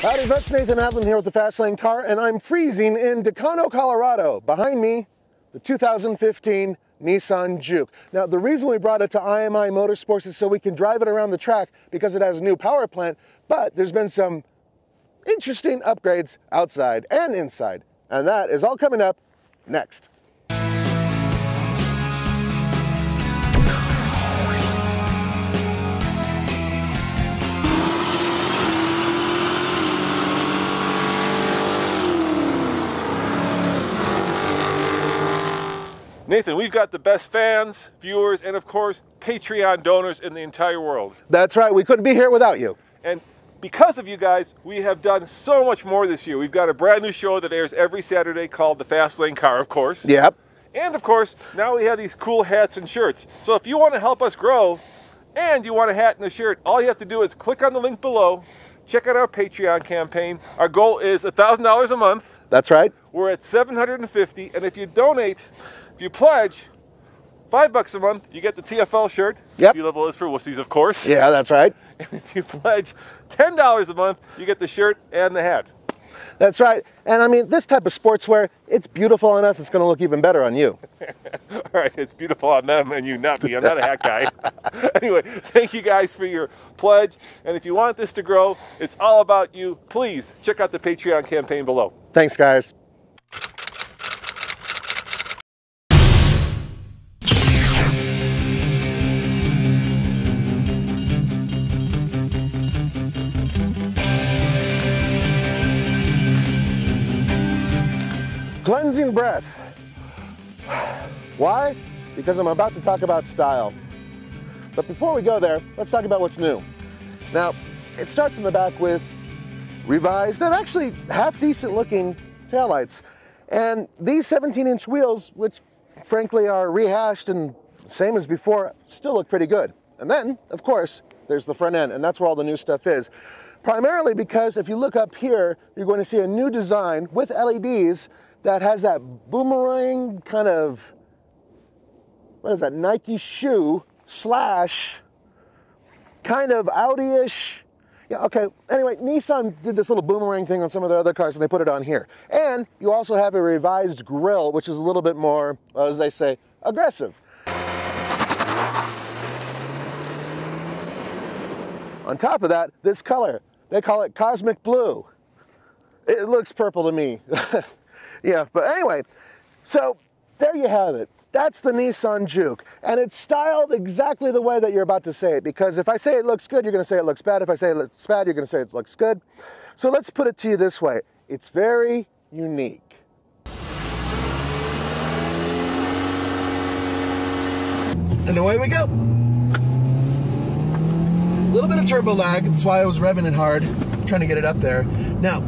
Howdy folks, Nathan Adlin here with the Fast Lane Car, and I'm freezing in Decano, Colorado. Behind me, the 2015 Nissan Juke. Now, the reason we brought it to IMI Motorsports is so we can drive it around the track because it has a new power plant, but there's been some interesting upgrades outside and inside, and that is all coming up next. Nathan, we've got the best fans, viewers, and of course, Patreon donors in the entire world. That's right, we couldn't be here without you. And because of you guys, we have done so much more this year. We've got a brand new show that airs every Saturday called The Fast Lane Car, of course. Yep. And of course, now we have these cool hats and shirts. So if you want to help us grow and you want a hat and a shirt, all you have to do is click on the link below, check out our Patreon campaign. Our goal is $1,000 a month. That's right. We're at $750, and if you donate, if you pledge $5 a month, you get the TFL shirt. Yep. T-level is for wussies, of course. Yeah, that's right. And if you pledge $10 a month, you get the shirt and the hat. That's right. And I mean, this type of sportswear, it's beautiful on us. It's going to look even better on you. All right, it's beautiful on them and you, not me. I'm not a hat guy. Anyway, thank you guys for your pledge. And if you want this to grow, it's all about you. Please check out the Patreon campaign below. Thanks, guys. Cleansing breath. Why? Because I'm about to talk about style. But before we go there, let's talk about what's new. Now, it starts in the back with revised and actually half-decent looking taillights. And these 17-inch wheels, which frankly are rehashed and same as before, still look pretty good. And then, of course, there's the front end, and that's where all the new stuff is. Primarily because if you look up here, you're going to see a new design with LEDs that has that boomerang kind of, what is that, Nike shoe slash kind of Audi-ish. Yeah, okay, anyway, Nissan did this little boomerang thing on some of their other cars and they put it on here. And you also have a revised grille, which is a little bit more, as they say, aggressive. On top of that, this color, they call it cosmic blue. It looks purple to me. Yeah, but anyway, so there you have it. That's the Nissan Juke, and it's styled exactly the way that you're about to say it, because if I say it looks good, you're going to say it looks bad. If I say it looks bad, you're going to say it looks good. So let's put it to you this way. It's very unique. And away we go. A little bit of turbo lag, that's why I was revving it hard, trying to get it up there. Now,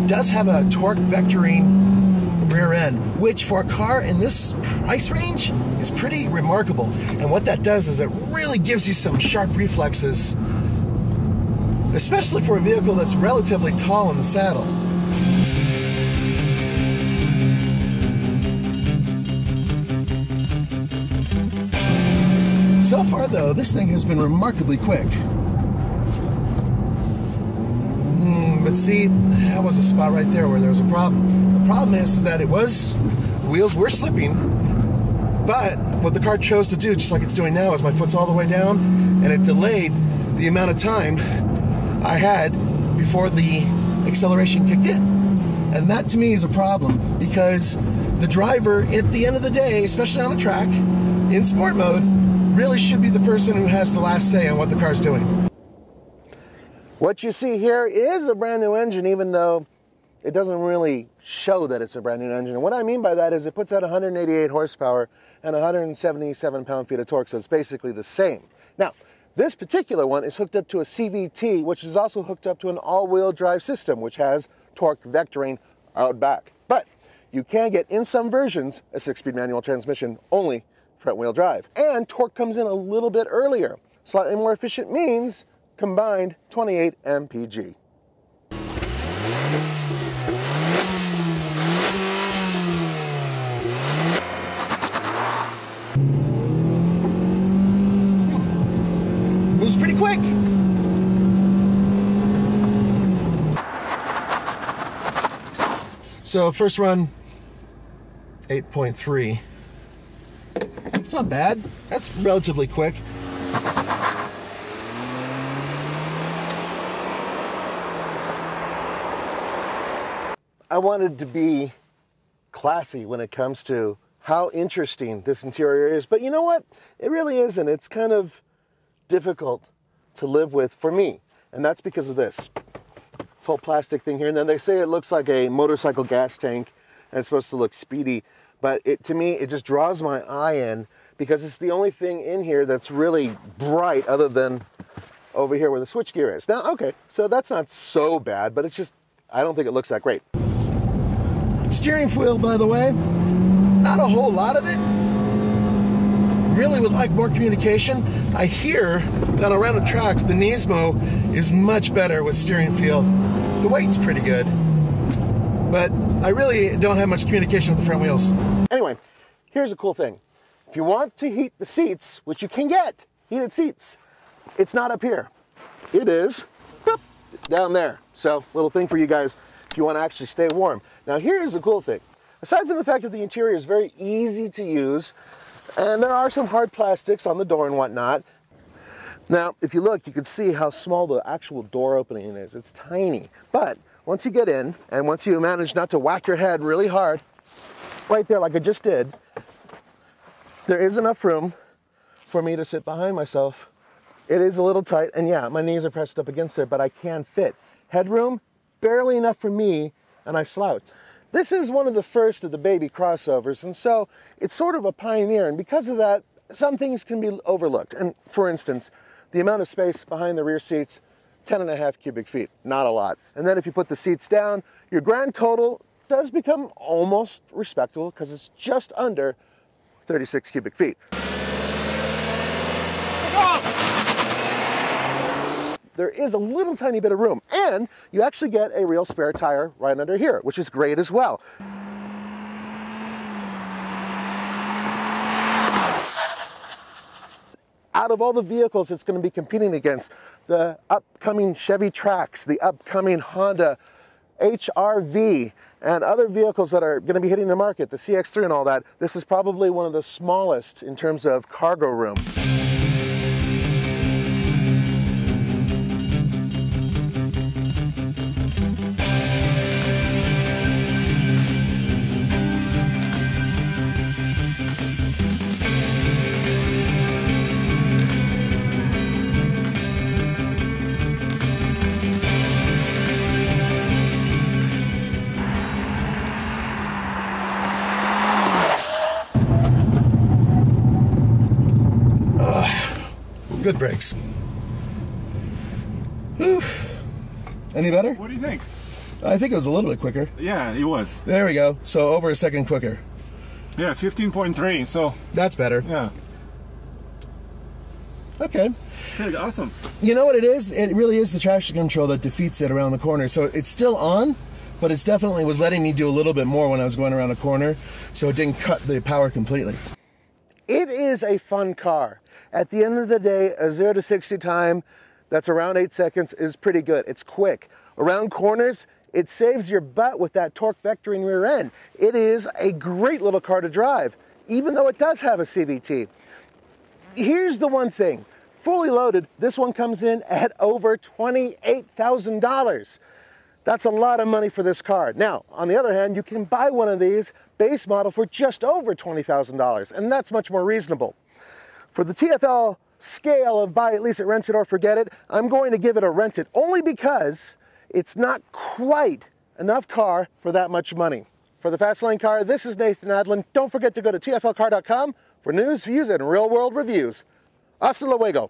does have a torque vectoring rear end, which for a car in this price range is pretty remarkable. And what that does is it really gives you some sharp reflexes, especially for a vehicle that's relatively tall in the saddle. So far though, this thing has been remarkably quick. But see, that was a spot right there where there was a problem. The problem is that the wheels were slipping, but what the car chose to do, just like it's doing now, is my foot's all the way down, and it delayed the amount of time I had before the acceleration kicked in. And that to me is a problem, because the driver, at the end of the day, especially on a track, in sport mode, really should be the person who has the last say on what the car's doing. What you see here is a brand new engine, even though it doesn't really show that it's a brand new engine. And what I mean by that is it puts out 188 horsepower and 177 pound-feet of torque, so it's basically the same. Now, this particular one is hooked up to a CVT, which is also hooked up to an all-wheel drive system, which has torque vectoring out back. But you can get, in some versions, a 6-speed manual transmission, only front-wheel drive. And torque comes in a little bit earlier. Slightly more efficient means combined 28 mpg. Moves pretty quick. So first run, 8.3. It's not bad. That's relatively quick. I wanted to be classy when it comes to how interesting this interior is, but you know what? It really isn't. It's kind of difficult to live with for me, and that's because of this whole plastic thing here. And then they say it looks like a motorcycle gas tank, and it's supposed to look speedy, but to me, it just draws my eye in because it's the only thing in here that's really bright other than over here where the switchgear is. Now, okay, so that's not so bad, but it's just, I don't think it looks that great. Steering wheel, by the way, not a whole lot of it. Really would like more communication. I hear that around the track, the Nismo is much better with steering feel. The weight's pretty good, but I really don't have much communication with the front wheels. Anyway, here's a cool thing. If you want to heat the seats, which you can get, heated seats, it's not up here. It is down there. So, little thing for you guys if you want to actually stay warm. Now, here's the cool thing. Aside from the fact that the interior is very easy to use, and there are some hard plastics on the door and whatnot. Now, if you look, you can see how small the actual door opening is. It's tiny. But once you get in, and once you manage not to whack your head really hard, right there like I just did, there is enough room for me to sit behind myself. It is a little tight, and yeah, my knees are pressed up against it, but I can fit. Headroom, barely enough for me, and I slouch. This is one of the first of the baby crossovers, and so it's sort of a pioneer, and because of that, some things can be overlooked. And for instance, the amount of space behind the rear seats, 10.5 cubic feet, not a lot. And then if you put the seats down, your grand total does become almost respectable because it's just under 36 cubic feet. There is a little tiny bit of room, and you actually get a real spare tire right under here, which is great as well. Out of all the vehicles it's going to be competing against, the upcoming Chevy Trax, the upcoming Honda HR-V, and other vehicles that are going to be hitting the market, the CX-3 and all that, this is probably one of the smallest in terms of cargo room. Good brakes. Whew. Any better? What do you think? I think it was a little bit quicker. Yeah, it was. There we go. So over a second quicker. Yeah, 15.3, so... That's better. Yeah. Okay. Okay, awesome. You know what it is? It really is the traction control that defeats it around the corner. So it's still on, but it's definitely was letting me do a little bit more when I was going around a corner, so it didn't cut the power completely. It is a fun car. At the end of the day, a 0 to 60 time that's around 8 seconds is pretty good. It's quick. Around corners, it saves your butt with that torque vectoring rear end. It is a great little car to drive, even though it does have a CVT. Here's the one thing. Fully loaded, this one comes in at over $28,000. That's a lot of money for this car. Now, on the other hand, you can buy one of these base model for just over $20,000, and that's much more reasonable. For the TFL scale of buy it, lease it, rent it, or forget it, I'm going to give it a rent it, only because it's not quite enough car for that much money. For the Fast Lane Car, this is Nathan Adlin. Don't forget to go to tflcar.com for news, views, and real-world reviews. Hasta luego.